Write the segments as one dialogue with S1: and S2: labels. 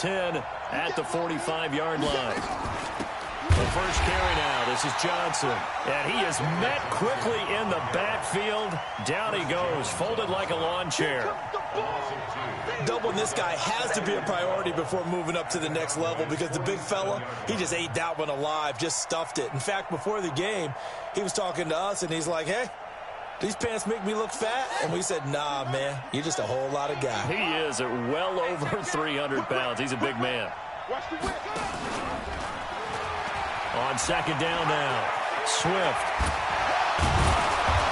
S1: 10 at the 45-yard line. The first carry now. This is Johnson. And he is met quickly in the backfield. Down he goes, folded like a lawn chair.
S2: Doubling this guy has to be a priority before moving up to the next level because the big fella, he just ate that one alive, just stuffed it. In fact, before the game, he was talking to us, and he's like, hey, these pants make me look fat? And we said, nah, man, you're just a whole lot of guy.
S1: He is at well over 300 pounds. He's a big man. On second down now, Swift.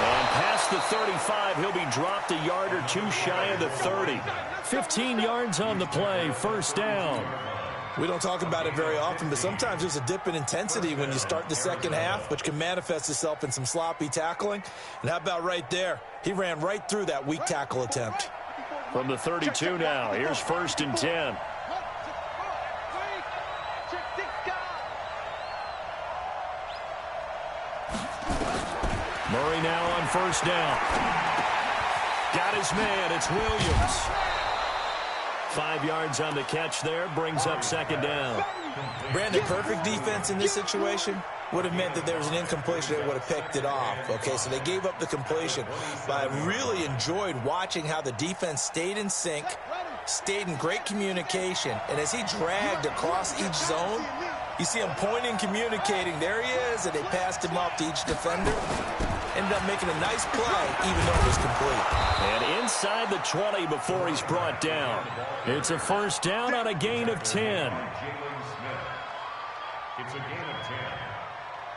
S1: And past the 35, he'll be dropped a yard or two shy of the 30. 15 yards on the play, first down.
S2: We don't talk about it very often, but sometimes there's a dip in intensity when you start the second half, which can manifest itself in some sloppy tackling. And how about right there? He ran right through that weak tackle attempt.
S1: From the 32 now, here's first and 10. Murray now on first down. Got his man. It's Williams. 5 yards on the catch there. Brings up second down.
S2: Brandon, perfect defense in this situation would have meant that there was an incompletion that would have picked it off. Okay, so they gave up the completion. But I really enjoyed watching how the defense stayed in sync, stayed in great communication. And as he dragged across each zone, you see him pointing, communicating. There he is, and they passed him off to each defender. Ended up making a nice play, even though it was complete.
S1: And inside the 20 before he's brought down. It's a first down on a gain of 10.
S3: It's a gain of 10.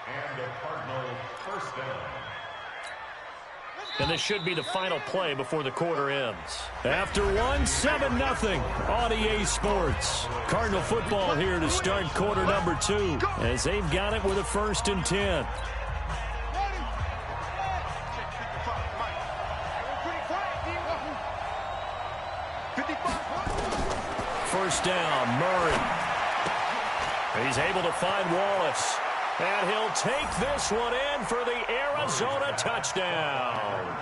S3: And the Cardinal first down.
S1: And this should be the final play before the quarter ends. After one, 7-0 on EA Sports. Cardinal football here to start quarter number 2 as they've got it with a first and 10. First down, Murray. He's able to find Wallace. And he'll take this one in for the Arizona touchdown.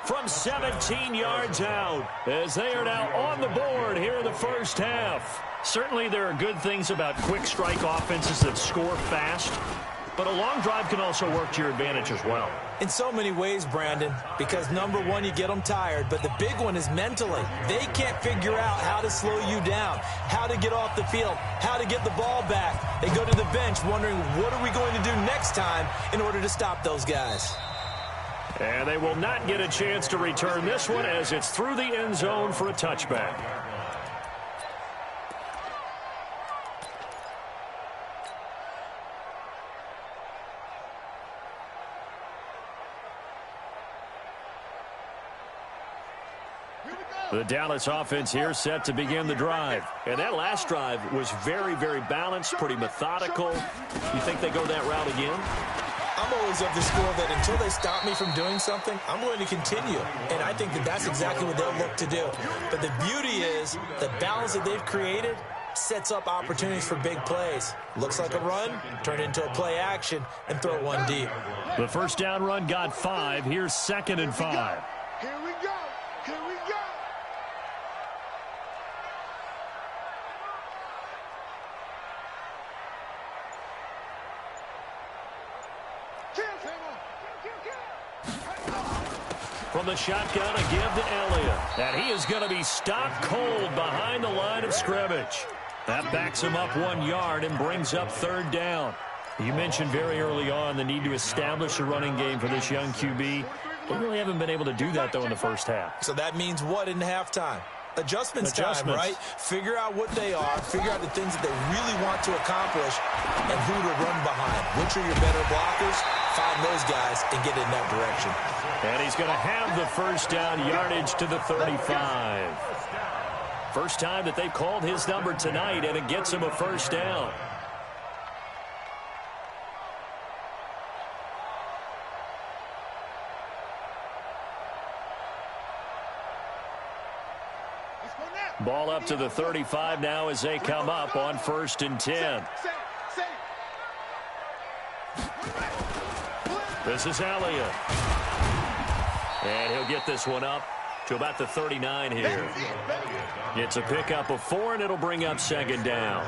S1: From 17 yards out, as they are now on the board here in the first half. Certainly there are good things about quick strike offenses that score fast, but a long drive can also work to your advantage as well.
S2: In so many ways, Brandon, because number one, you get them tired, but the big one is mentally. They can't figure out how to slow you down, how to get off the field, how to get the ball back. They go to the bench wondering, what are we going to do next time in order to stop those guys?
S1: And they will not get a chance to return this one as it's through the end zone for a touchback. The Dallas offense here set to begin the drive. And that last drive was very, very balanced, pretty methodical. You think they go that route again?
S2: I'm always of the school that until they stop me from doing something, I'm going to continue. And I think that that's exactly what they'll look to do. But the beauty is the balance that they've created sets up opportunities for big plays. Looks like a run, turn it into a play action, and throw one deep.
S1: The first down run got 5. Here's second and 5.
S4: Here we go. Here we go.
S1: From the shotgun, a give to Elliott. And he is going to be stopped cold behind the line of scrimmage. That backs him up 1 yard and brings up third down. You mentioned very early on the need to establish a running game for this young QB. They really haven't been able to do that, though, in the first half.
S2: So that means what in halftime? Adjustments time, right? Figure out what they are, figure out the things that they really want to accomplish, and who to run behind. Which are your better blockers? Find those guys and get in that direction.
S1: And he's going to have the first down, yardage to the 35. First time that they've called his number tonight, and it gets him a first down. Ball up to the 35 now as they come up on first and 10. This is Elliott. And he'll get this one up to about the 39 here. It's a pickup of 4, and it'll bring up second down.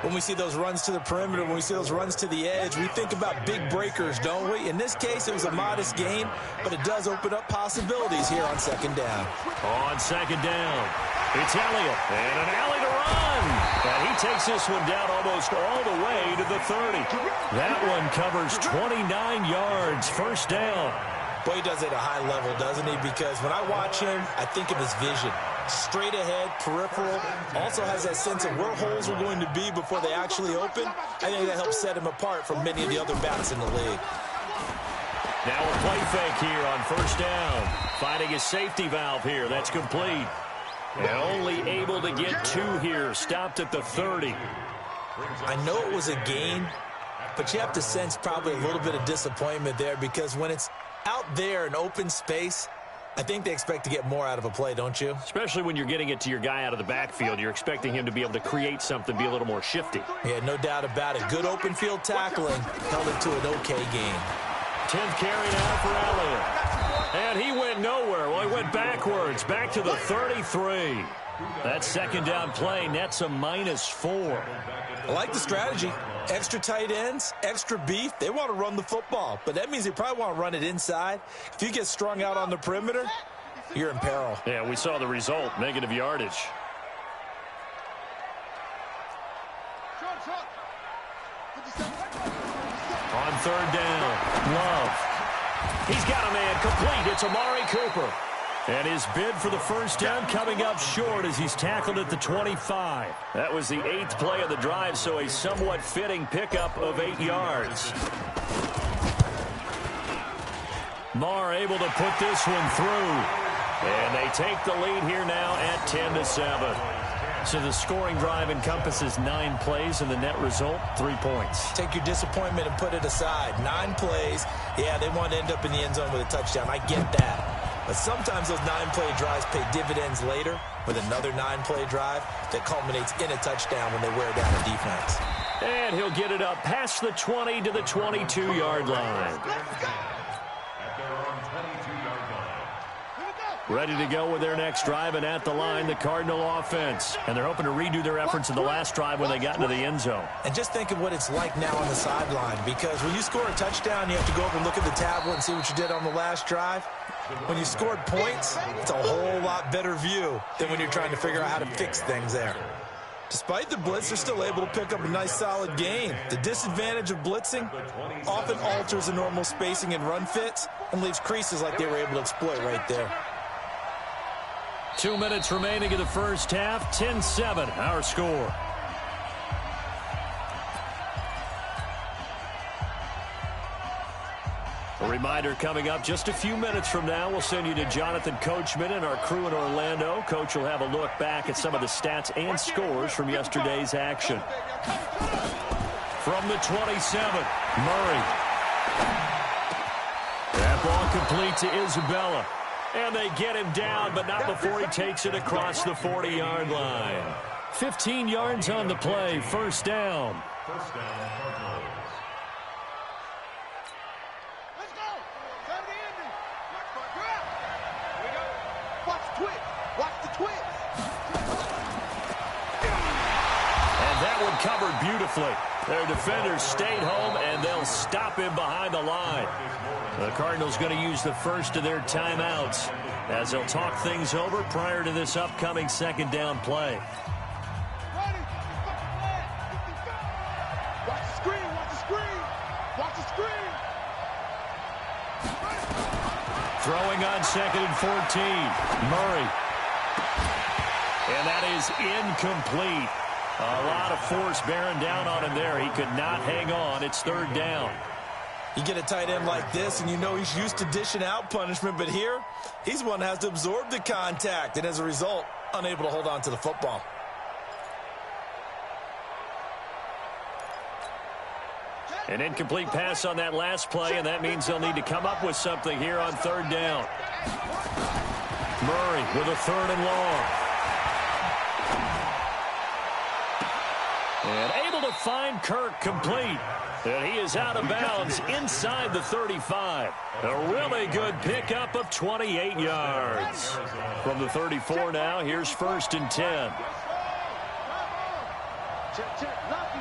S2: When we see those runs to the perimeter, when we see those runs to the edge, we think about big breakers, don't we? In this case, it was a modest gain, but it does open up possibilities here on second down.
S1: On second down, it's Elliott, and an alley to run. And he takes this one down almost all the way to the 30. That one covers 29 yards, first down.
S2: Boy, he does it at a high level, doesn't he? Because when I watch him, I think of his vision. Straight ahead, peripheral, also has that sense of where holes are going to be before they actually open. I think that helps set him apart from many of the other backs in the league.
S1: Now a play fake here on first down. Finding a safety valve here. That's complete. And only able to get 2 here. Stopped at the 30.
S2: I know it was a gain, but you have to sense probably a little bit of disappointment there because when it's out there in open space, I think they expect to get more out of a play, don't you?
S1: Especially when you're getting it to your guy out of the backfield. You're expecting him to be able to create something, be a little more shifty.
S2: Yeah, no doubt about it. Good open field tackling held it to an okay game.
S1: 10th carry now for Elliott. And he went nowhere. Well, he went backwards, back to the 33. That second down play nets a -4.
S2: I like the strategy. Extra tight ends, extra beef. They want to run the football, but that means they probably want to run it inside. If you get strung out on the perimeter, you're in peril.
S1: Yeah, we saw the result, negative yardage. On third down, Love. He's got a man complete. It's Amari Cooper. And his bid for the first down coming up short as he's tackled at the 25. That was the 8th play of the drive, so a somewhat fitting pickup of 8 yards. Marr able to put this one through. And they take the lead here now at 10-7. So the scoring drive encompasses 9 plays, and the net result, 3 points.
S2: Take your disappointment and put it aside. 9 plays. Yeah, they want to end up in the end zone with a touchdown. I get that. But sometimes those 9-play drives pay dividends later with another 9-play drive that culminates in a touchdown when they wear down a defense.
S1: And he'll get it up past the 20 to the 22-yard line. Ready to go with their next drive, and at the line, the Cardinal offense. And they're hoping to redo their efforts in the last drive when they got into the end zone.
S2: And just think of what it's like now on the sideline, because when you score a touchdown, you have to go over and look at the tablet and see what you did on the last drive. When you scored points, it's a whole lot better view than when you're trying to figure out how to fix things there. Despite the blitz, they're still able to pick up a nice solid gain. The disadvantage of blitzing often alters the normal spacing and run fits and leaves creases like they were able to exploit right there.
S1: 2 minutes remaining in the first half. 10-7, our score. A reminder coming up just a few minutes from now, we'll send you to Jonathan Coachman and our crew in Orlando. Coach will have a look back at some of the stats and scores from yesterday's action. From the 27, Murray. That ball complete to Isabella. And they get him down, but not before he takes it across the 40-yard line. 15 yards on the play, first down.
S3: First down, Cardinals.
S4: Let's go. Time to end it. Here we go. Watch the twist. Watch the twist.
S1: And that one covered beautifully. Their defenders stayed home, and they'll stop him behind the line. The Cardinals going to use the first of their timeouts as they'll talk things over prior to this upcoming second down play.
S4: Ready. Watch the screen. Watch the screen. Watch the screen.
S1: Throwing on second and 14. Murray. And that is incomplete. A lot of force bearing down on him there. He could not hang on. It's third down.
S2: You get a tight end like this, and you know he's used to dishing out punishment, but here, he's one that has to absorb the contact, and as a result, unable to hold on to the football.
S1: An incomplete pass on that last play, and that means they'll need to come up with something here on third down. Murray with a third and long. And able to find Kirk complete. And he is out of bounds inside the 35. A really good pickup of 28 yards. From the 34 now, here's 1st and 10.
S4: Check, check. Lucky.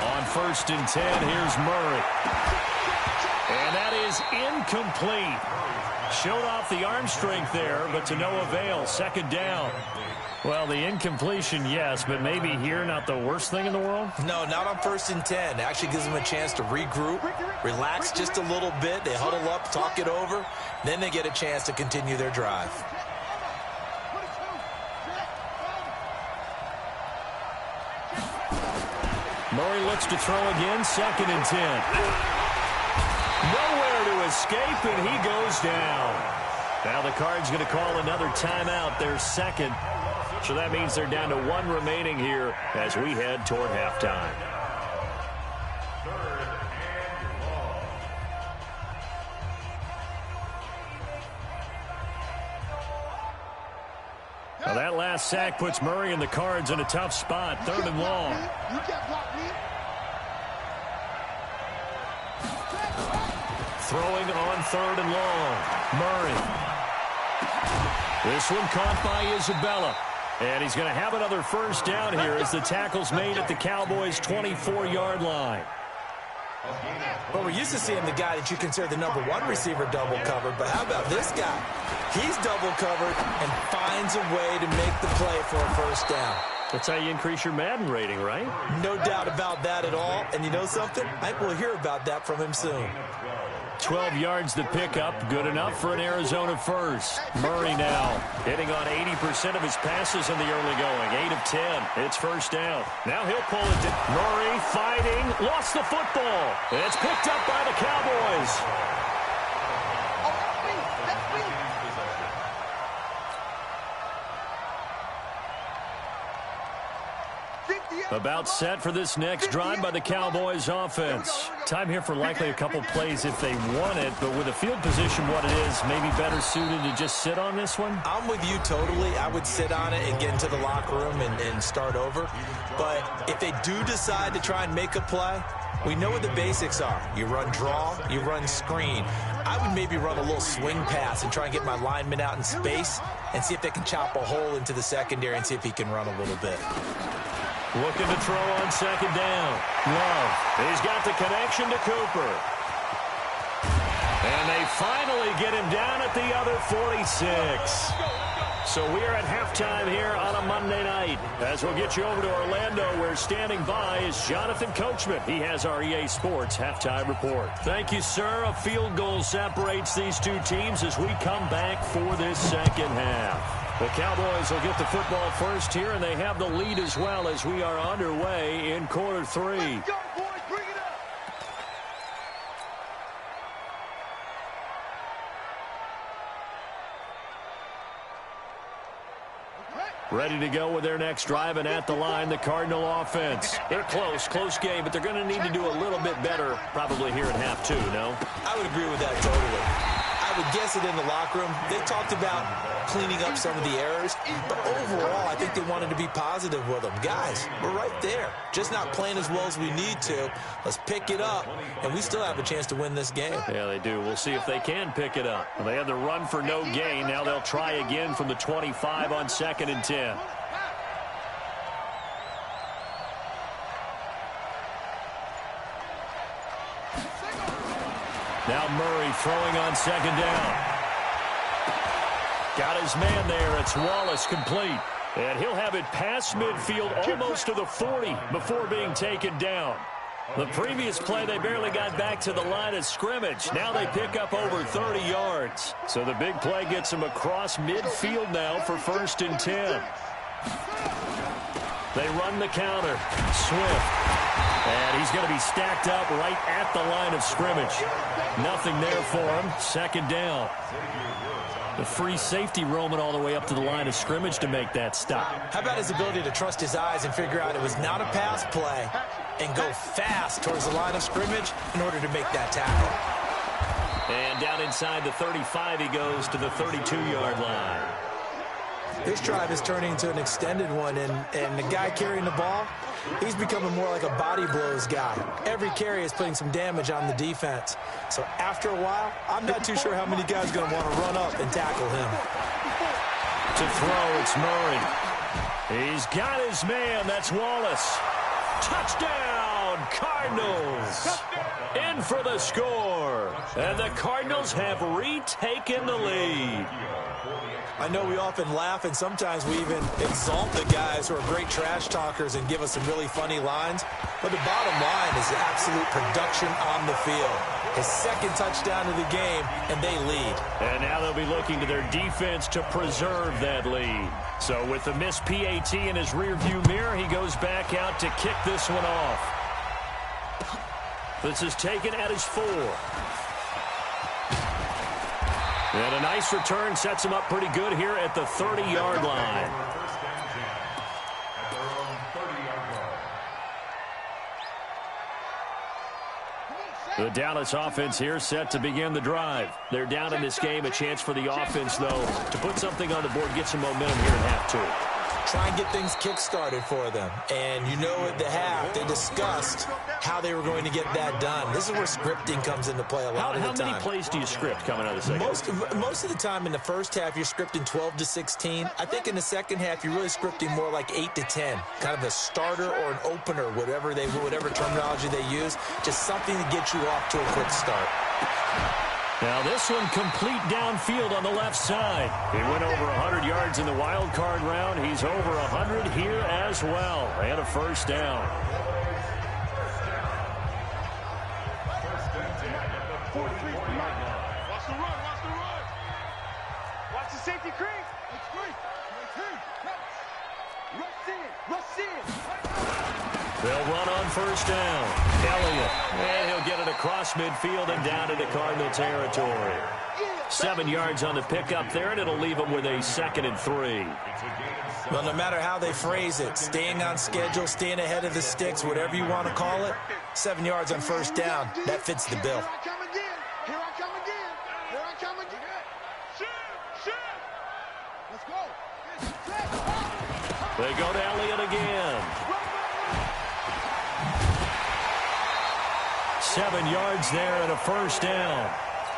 S1: On 1st and 10, here's Murray. And that is incomplete. Showed off the arm strength there, but to no avail. 2nd down. Well, the incompletion, yes, but maybe here not the worst thing in the world?
S2: No, not on 1st and 10. It actually gives them a chance to regroup, relax just a little bit. They huddle up, talk it over. Then they get a chance to continue their drive.
S1: Murray looks to throw again, 2nd and 10. Nowhere to escape, and he goes down. Now the Cards going to call another timeout, their 2nd. So that means they're down to 1 remaining here as we head toward halftime. Now that last sack puts Murray and the Cards in a tough spot. 3rd and long. Throwing on 3rd and long. Murray. This one caught by Isabella. And he's going to have another 1st down here as the tackle's made at the Cowboys' 24-yard line.
S2: Well, we're used to seeing the guy that you consider the #1 receiver double covered, but how about this guy? He's double covered and finds a way to make the play for a 1st down.
S1: That's how you increase your Madden rating, right?
S2: No doubt about that at all. And you know something? I think we'll hear about that from him soon.
S1: 12 yards to pick up. Good enough for an Arizona 1st. Murray now hitting on 80% of his passes in the early going. 8 of 10. It's 1st down. Now he'll pull it down. Murray fighting. Lost the football. It's picked up by the Cowboys. About set for this next drive by the Cowboys offense. Time here for likely a couple plays if they want it, but with the field position what it is, maybe better suited to just sit on this one?
S2: I'm with you totally. I would sit on it and get into the locker room and start over. But if they do decide to try and make a play, we know what the basics are. You run draw, you run screen. I would maybe run a little swing pass and try and get my lineman out in space and see if they can chop a hole into the secondary and see if he can run a little bit.
S1: Looking to throw on 2nd down. Love. He's got the connection to Cooper. And they finally get him down at the other 46. So we are at halftime here on a Monday night. As we'll get you over to Orlando, where standing by is Jonathan Coachman. He has our EA Sports halftime report. Thank you, sir. A field goal separates these two teams as we come back for this 2nd half. The Cowboys will get the football first here, and they have the lead as well as we are underway in quarter 3.
S4: Let's go, boys. Bring it up.
S1: Ready to go with their next drive, and at the line, the Cardinal offense. They're close game, but they're going to need to do a little bit better probably here in half 2, no?
S2: I would agree with that totally. I would guess it in the locker room. They talked about cleaning up some of the errors, but overall, I think they wanted to be positive with them. Guys, we're right there. Just not playing as well as we need to. Let's pick it up, and we still have a chance to win this game.
S1: Yeah, they do. We'll see if they can pick it up. Well, they had the run for no gain. Now they'll try again from the 25 on 2nd and 10. Now Murray throwing on 2nd down. Got his man there. It's Wallace complete. And he'll have it past midfield almost to the 40 before being taken down. The previous play, they barely got back to the line of scrimmage. Now they pick up over 30 yards. So the big play gets them across midfield now for 1st and 10. They run the counter. Swift. And he's going to be stacked up right at the line of scrimmage. Nothing there for him. 2nd down. The free safety roaming all the way up to the line of scrimmage to make that stop.
S2: How about his ability to trust his eyes and figure out it was not a pass play and go fast towards the line of scrimmage in order to make that tackle.
S1: And down inside the 35 he goes to the 32-yard line.
S2: This drive is turning into an extended one, and the guy carrying the ball, he's becoming more like a body blows guy. Every carry is putting some damage on the defense. So after a while, I'm not too sure how many guys are going to want to run up and tackle him.
S1: To throw, it's Murray. He's got his man. That's Wallace. Touchdown, Cardinals. In for the score. And the Cardinals have retaken the lead.
S2: I know we often laugh, and sometimes we even exalt the guys who are great trash talkers and give us some really funny lines. But the bottom line is absolute production on the field. His second touchdown of the game, and they lead.
S1: And now they'll be looking to their defense to preserve that lead. So with the missed PAT in his rearview mirror, he goes back out to kick this one off. This is taken at his 4. And a nice return sets him up pretty good here at the 30-yard line. The Dallas offense here set to begin the drive. They're down in this game. A chance for the offense, though, to put something on the board, get some momentum here in half 2.
S2: Try and get things kick-started for them. And you know at the half, they discussed how they were going to get that done. This is where scripting comes into play a lot of the time.
S1: How many plays do you script coming out of the second?
S2: Most of the time in the first half, you're scripting 12 to 16. I think in the second half, you're really scripting more like 8 to 10. Kind of a starter or an opener, whatever terminology they use. Just something to get you off to a quick start.
S1: Now this one complete downfield on the left side. He went over 100 yards in the wild card round. He's over 100 here as well. And a first down.
S4: Watch the run, watch the run. Watch the safety creep. It's free. Rush in.
S1: They'll run on first down. Elliott. And he'll get it across midfield and down into Cardinal territory. 7 yards on the pickup there, and it'll leave them with a 2nd and 3.
S2: Well, no matter how they phrase it, staying on schedule, staying ahead of the sticks, whatever you want to call it, 7 yards on first down, that fits the bill.
S4: Here I come again. Here I come again. Here I come again. Shoot. Let's go.
S1: They go to Elliott again. 7 yards there and a first down.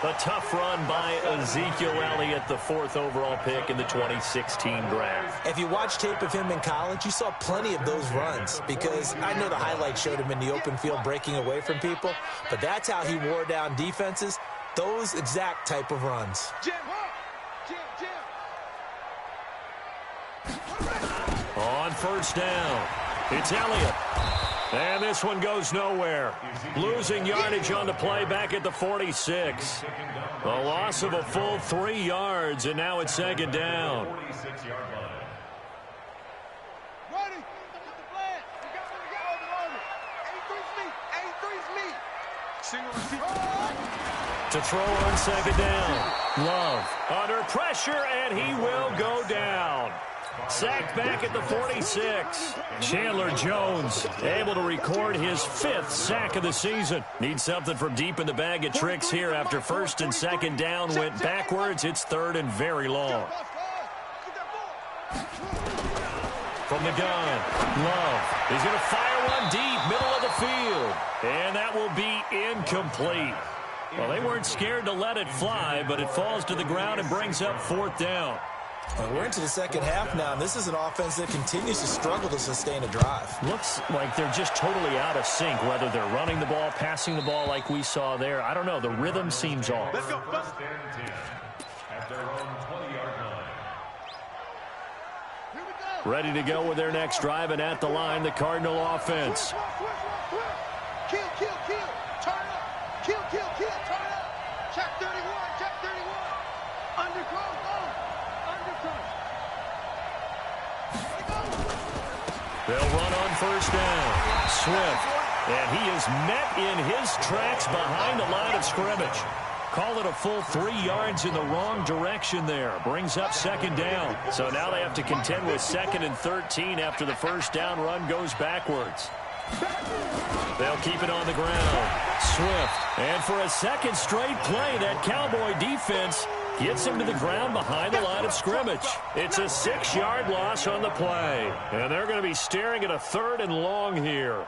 S1: A tough run by Ezekiel Elliott, the 4th overall pick in the 2016 draft.
S2: If you watch tape of him in college, you saw plenty of those runs because I know the highlights showed him in the open field breaking away from people, but that's how he wore down defenses, those exact type of runs.
S4: Jim.
S1: On first down, it's Elliott. And this one goes nowhere. Losing yardage on the play back at the 46. A loss of a full 3 yards, and now it's 2nd down.
S4: Ready. Get the flag. We got it. 83's me. Single receiver.
S1: To throw on 2nd down. Love under pressure, and he will go down. Sacked back at the 46. Chandler Jones able to record his 5th sack of the season. Needs something from deep in the bag of tricks here after 1st and 2nd down went backwards. It's 3rd and very long. From the gun, Love. He's going to fire one deep, middle of the field. And that will be incomplete. Well, they weren't scared to let it fly, but it falls to the ground and brings up 4th down.
S2: We're into the second half now, and this is an offense that continues to struggle to sustain a drive.
S1: Looks like they're just totally out of sync, whether they're running the ball, passing the ball like we saw there. I don't know. The rhythm seems off.
S4: Let's go.
S3: At their own 20-yard line.
S4: Here we go.
S1: Ready to go with their next drive, and at the line, the Cardinal offense.
S4: Kill. Turn up. Kill. Turn up. Check 31. Undercross.
S1: They'll run on first down. Swift. And he is met in his tracks behind the line of scrimmage. Call it a full 3 yards in the wrong direction there. Brings up 2nd down. So now they have to contend with 2nd and 13 after the first down run goes backwards. They'll keep it on the ground. Swift. And for a second straight play, that Cowboy defense gets him to the ground behind the line of scrimmage. It's a 6-yard loss on the play. And they're going to be staring at a 3rd and long here.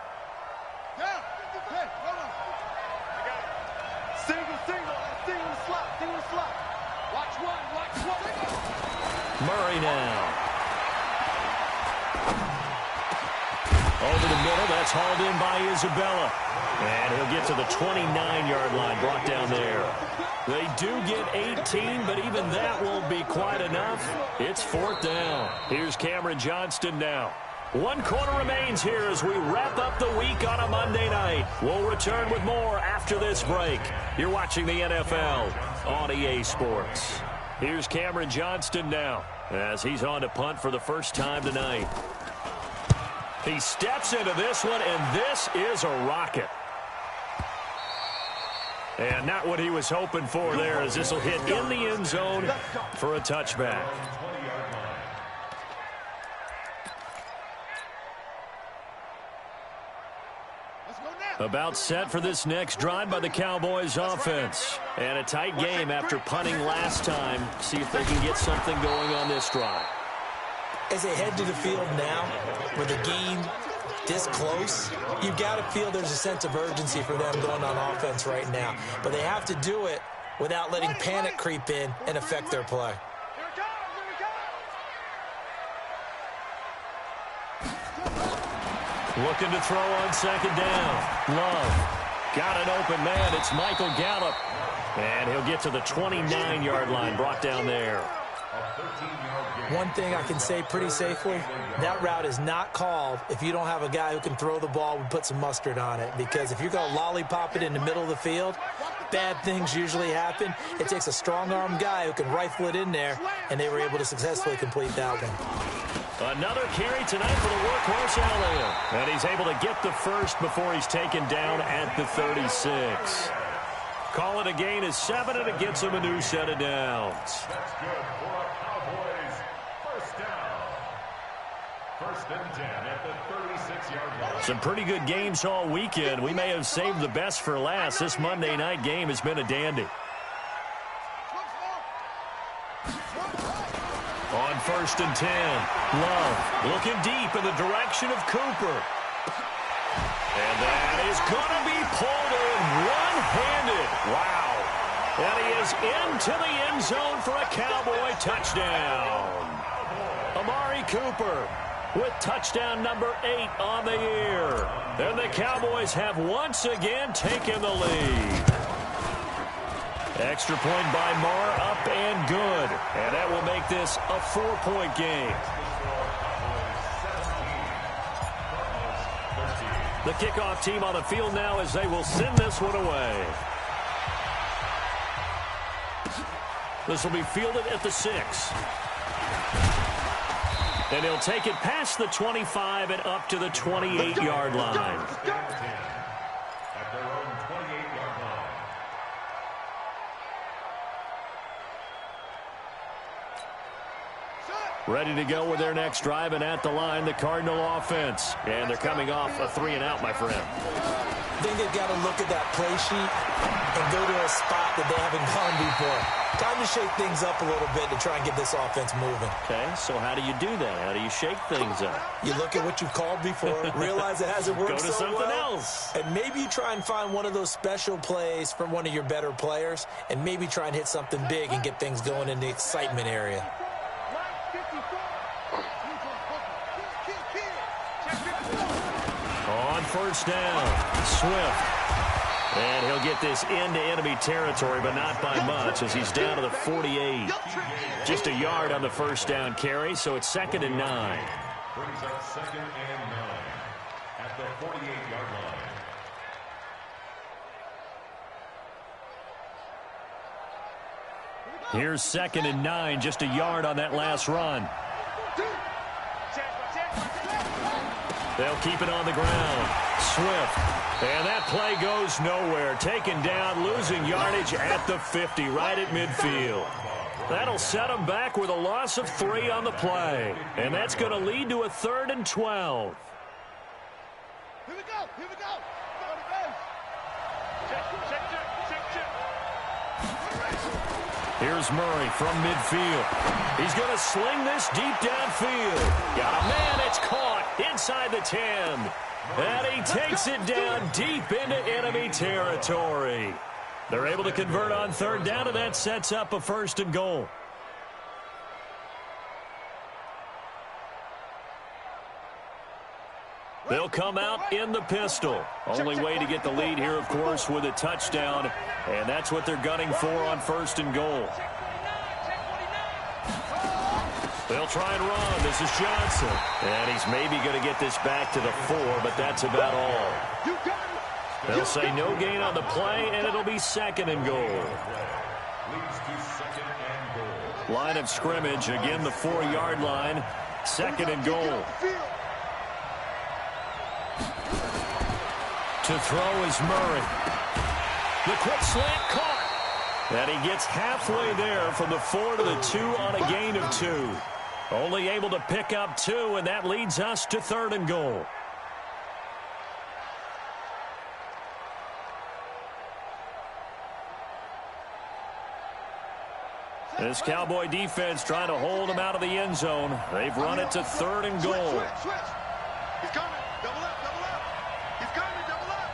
S1: Murray now. Over the middle, that's hauled in by Isabella. And he'll get to the 29-yard line, brought down there. They do get 18, but even that won't be quite enough. It's 4th down. Here's Cameron Johnston now. 1 quarter remains here as we wrap up the week on a Monday night. We'll return with more after this break. You're watching the NFL on EA Sports. Here's Cameron Johnston now as he's on to punt for the first time tonight. He steps into this one, and this is a rocket. And not what he was hoping for there, as this will hit in the end zone for a touchback. About set for this next drive by the Cowboys offense. And a tight game after punting last time. See if they can get something going on this drive.
S2: As they head to the field now, with the game this close, you've got to feel there's a sense of urgency for them going on offense right now. But they have to do it without letting panic creep in and affect their play.
S1: Looking to throw on 2nd down. Love. Got an open man. It's Michael Gallup. And he'll get to the 29-yard line, brought down there.
S2: One thing I can say pretty safely, that route is not called if you don't have a guy who can throw the ball and put some mustard on it. Because if you're going to lollipop it in the middle of the field, bad things usually happen. It takes a strong-arm guy who can rifle it in there, and they were able to successfully complete that one.
S1: Another carry tonight for the workhorse Elliott. And he's able to get the first before he's taken down at the 36. Call it a gain of 7, and it gets him a new set of downs.
S3: That's good for a Cowboys first down. 1st and 10 at the 36-yard line.
S1: Some pretty good games all weekend. We may have saved the best for last. This Monday night game has been a dandy. On 1st and 10, Love looking deep in the direction of Cooper. And that is going to be pulled in one-handed. Wow. And he is into the end zone for a Cowboy touchdown. Amari Cooper with touchdown number 8 on the year. And the Cowboys have once again taken the lead. Extra point by Marr, up and good. And that will make this a 4-point game. The kickoff team on the field now as they will send this one away. This will be fielded at the 6. And he'll take it past the 25 and up to the 28-yard line.
S3: At their own 28-yard line.
S1: Ready to go with their next drive, and at the line, the Cardinal offense. And they're coming off a 3-and-out, my friend.
S2: I think they've got to look at that play sheet and go to a spot that they haven't gone before. Time to shake things up a little bit to try and get this offense moving.
S1: Okay, so how do you do that? How do you shake things up?
S2: You look at what you've called before, realize it hasn't worked
S1: Go to
S2: so
S1: something
S2: well,
S1: else.
S2: and maybe you try and find one of those special plays from one of your better players, and maybe try and hit something big and get things going in the excitement area.
S1: On 1st down, Swift. And he'll get this into enemy territory, but not by much as he's down to the 48. Just a yard on the 1st down carry, so it's 2nd and 9.
S3: Brings up 2nd and 9 at the 48-yard line.
S1: Here's 2nd and 9, just a yard on that last run. They'll keep it on the ground. Swift. And that play goes nowhere. Taken down, losing yardage at the 50, right at midfield. That'll set them back with a loss of 3 on the play. And that's going to lead to a 3rd and 12.
S4: Here we go. Here we go. Go to base.
S1: Here's Murray from midfield. He's going to sling this deep downfield. Got a man. It's caught inside the 10. And he takes it down deep into enemy territory. They're able to convert on third down, and that sets up a 1st and goal. They'll come out in the pistol. Only way to get the lead here, of course, with a touchdown. And that's what they're gunning for on 1st and goal. They'll try and run. This is Johnson. And he's maybe going to get this back to the 4, but that's about all. They'll say no gain on the play, and it'll be 2nd and goal. Line of scrimmage, again the 4-yard line. 2nd and goal. To throw is Murray. The quick slant caught. And he gets halfway there from the 4 to the 2 on a gain of 2. Only able to pick up 2, and that leads us to 3rd and goal. This Cowboy defense trying to hold him out of the end zone. They've run it to 3rd and goal.
S4: He's coming. Double up, double up. He's coming, double up.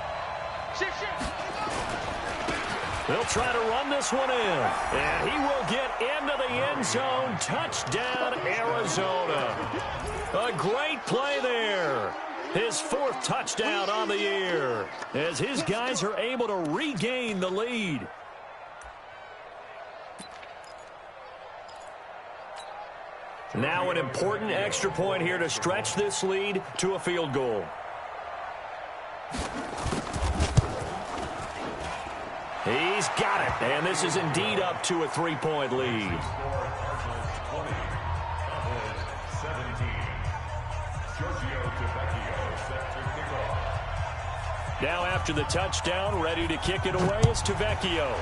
S4: Shift.
S1: They'll try to run this one in. And he will get into the end zone. Touchdown, Arizona. A great play there. His 4th touchdown on the year as his guys are able to regain the lead. Now an important extra point here to stretch this lead to a field goal. He's got it, and this is indeed up to a 3-point lead. Now after the touchdown, ready to kick it away is Tavecchio.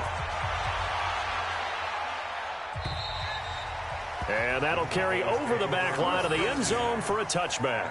S1: And that'll carry over the back line of the end zone for a touchback.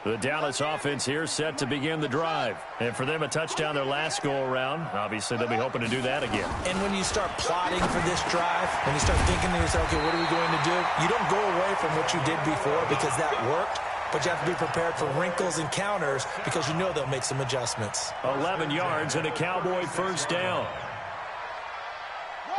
S1: The Dallas offense here set to begin the drive. And for them, a touchdown their last go-around. Obviously, they'll be hoping to do that again.
S2: And when you start plotting for this drive, when you start thinking to yourself, okay, what are we going to do? You don't go away from what you did before because that worked. But you have to be prepared for wrinkles and counters because you know they'll make some adjustments.
S1: 11 yards and a Cowboy 1st down.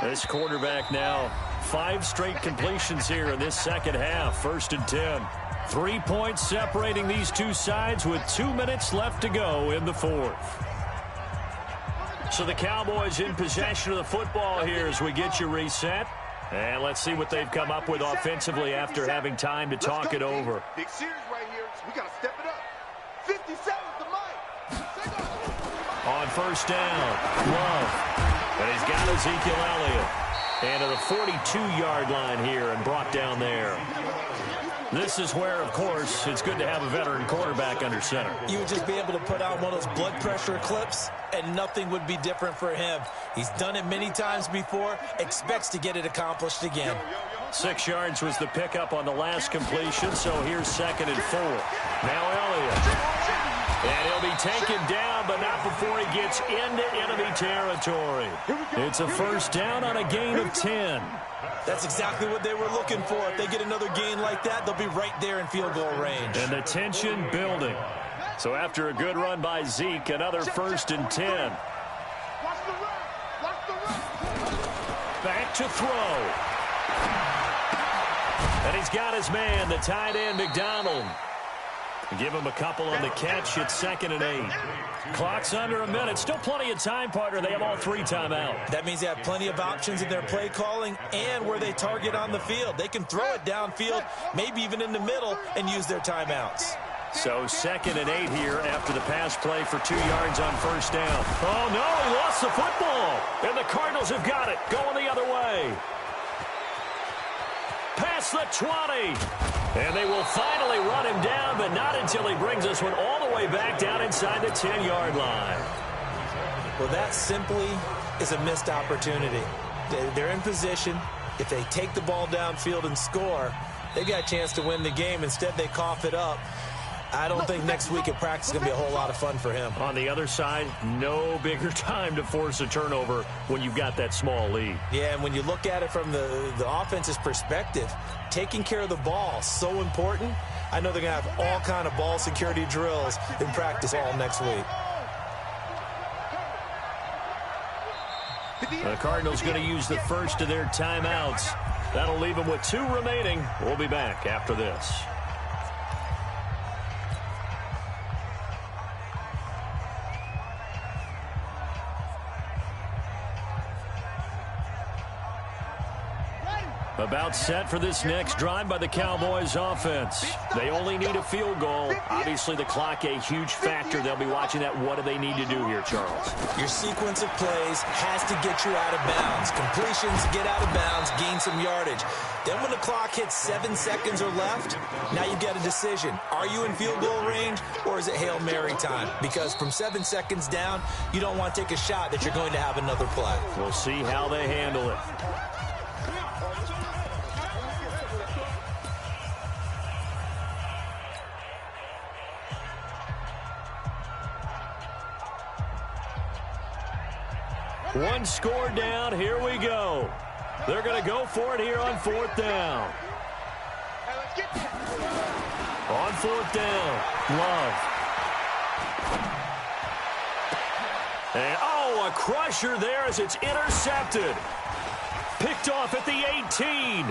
S1: This quarterback now, 5 straight completions here in this second half. 1st and 10. 3 points separating these two sides with 2 minutes left to go in the 4th. So the Cowboys in possession of the football here as we get you reset. And let's see what they've come up with offensively after having time to talk it over.
S4: Big series right here. We got to step it up. 57 the mic.
S1: On 1st down, Love. And he's got Ezekiel Elliott. And to the 42-yard line here and brought down there. This is where, of course, it's good to have a veteran quarterback under center.
S2: You would just be able to put on one of those blood pressure clips, and nothing would be different for him. He's done it many times before, expects to get it accomplished again.
S1: 6 yards was the pickup on the last completion, so here's 2nd and 4. Now Elliott. And he'll be taken down, but not before he gets into enemy territory. It's a 1st down on a gain of 10.
S2: That's exactly what they were looking for. If they get another gain like that, they'll be right there in field goal range.
S1: And the tension building. So after a good run by Zeke, another 1st and 10. Back to throw. And he's got his man, the tight end, McDonald. Give him a couple on the catch. It's 2nd and 8. Clock's under a minute. Still plenty of time, partner. They have all 3 timeouts.
S2: That means they have plenty of options in their play calling and where they target on the field. They can throw it downfield, maybe even in the middle, and use their timeouts.
S1: So 2nd and 8 here after the pass play for 2 yards on 1st down. Oh, no, he lost the football. And the Cardinals have got it, going the other way. Past the 20. And they will finally run him down, but not until he brings this one all the way back down inside the 10-yard line.
S2: Well, that simply is a missed opportunity. They're in position. If they take the ball downfield and score, They've got a chance to win the game. Instead, they cough it up. I don't think next week at practice is going to be a whole lot of fun for him.
S1: On the other side, no bigger time to force a turnover when you've got that small lead.
S2: Yeah, and when you look at it from the offense's perspective, taking care of the ball, so important. I know they're going to have all kind of ball security drills in practice all next week.
S1: The Cardinals going to use the first of their timeouts. That'll leave them with 2 remaining. We'll be back after this. About set for this next drive by the Cowboys offense. They only need a field goal. Obviously, the clock a huge factor. They'll be watching that. What do they need to do here, Charles?
S2: Your sequence of plays has to get you out of bounds. Completions, get out of bounds, gain some yardage. Then when the clock hits 7 seconds or left, now you get a decision. Are you in field goal range or is it Hail Mary time? Because from 7 seconds down, you don't want to take a shot that you're going to have another play.
S1: We'll see how they handle it. One score down. Here we go. They're going to go for it here on 4th down. On 4th down, Love. And, oh, a crusher there as it's intercepted. Picked off at the 18.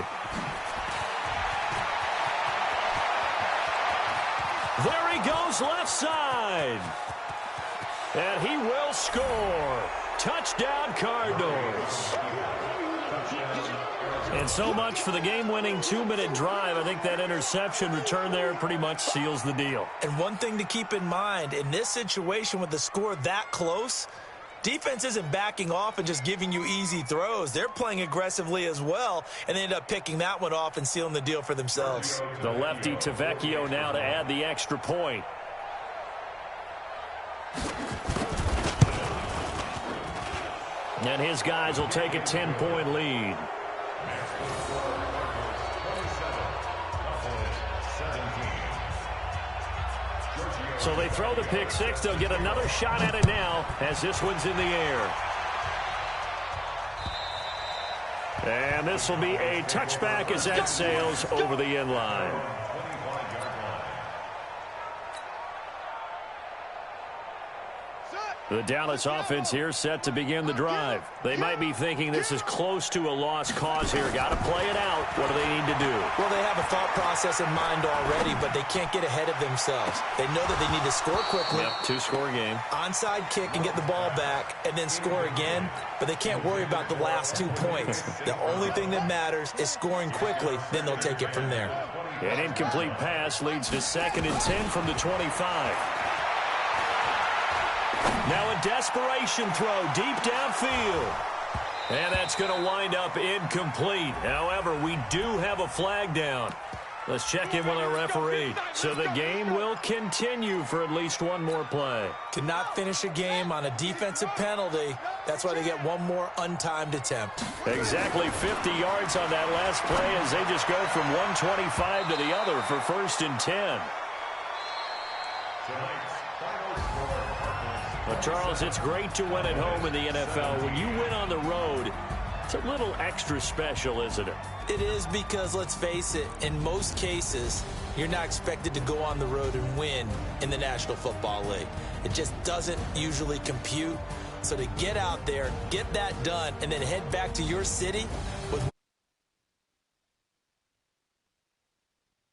S1: There he goes, left side. And he will score. Touchdown, Cardinals. And so much for the game-winning 2-minute drive. I think that interception return there pretty much seals the deal.
S2: And one thing to keep in mind, in this situation with the score that close, defense isn't backing off and just giving you easy throws. They're playing aggressively as well, and they end up picking that one off and sealing the deal for themselves.
S1: The lefty Tavecchio now to add the extra point. And his guys will take a 10-point lead. So they throw the pick six. They'll get another shot at it now as this one's in the air. And this will be a touchback as that sails over the end line. The Dallas offense here set to begin the drive. They might be thinking this is close to a lost cause here. Got to play it out. What do they need to do?
S2: Well, they have a thought process in mind already, but they can't get ahead of themselves. They know that they need to score quickly.
S1: Yep, 2-score game.
S2: Onside kick and get the ball back and then score again, but they can't worry about the last 2 points. The only thing that matters is scoring quickly, then they'll take it from there.
S1: An incomplete pass leads to 2nd and 10 from the 25. Now a desperation throw deep downfield. And that's going to wind up incomplete. However, we do have a flag down. Let's check in with our referee. So the game will continue for at least one more play.
S2: Cannot finish a game on a defensive penalty. That's why they get one more untimed attempt.
S1: Exactly 50 yards on that last play as they just go from 125 to the other for 1st and 10. Well, Charles, it's great to win at home in the NFL. When you win on the road, it's a little extra special, isn't it?
S2: It is because, let's face it, in most cases, you're not expected to go on the road and win in the National Football League. It just doesn't usually compute. So to get out there, get that done, and then head back to your city,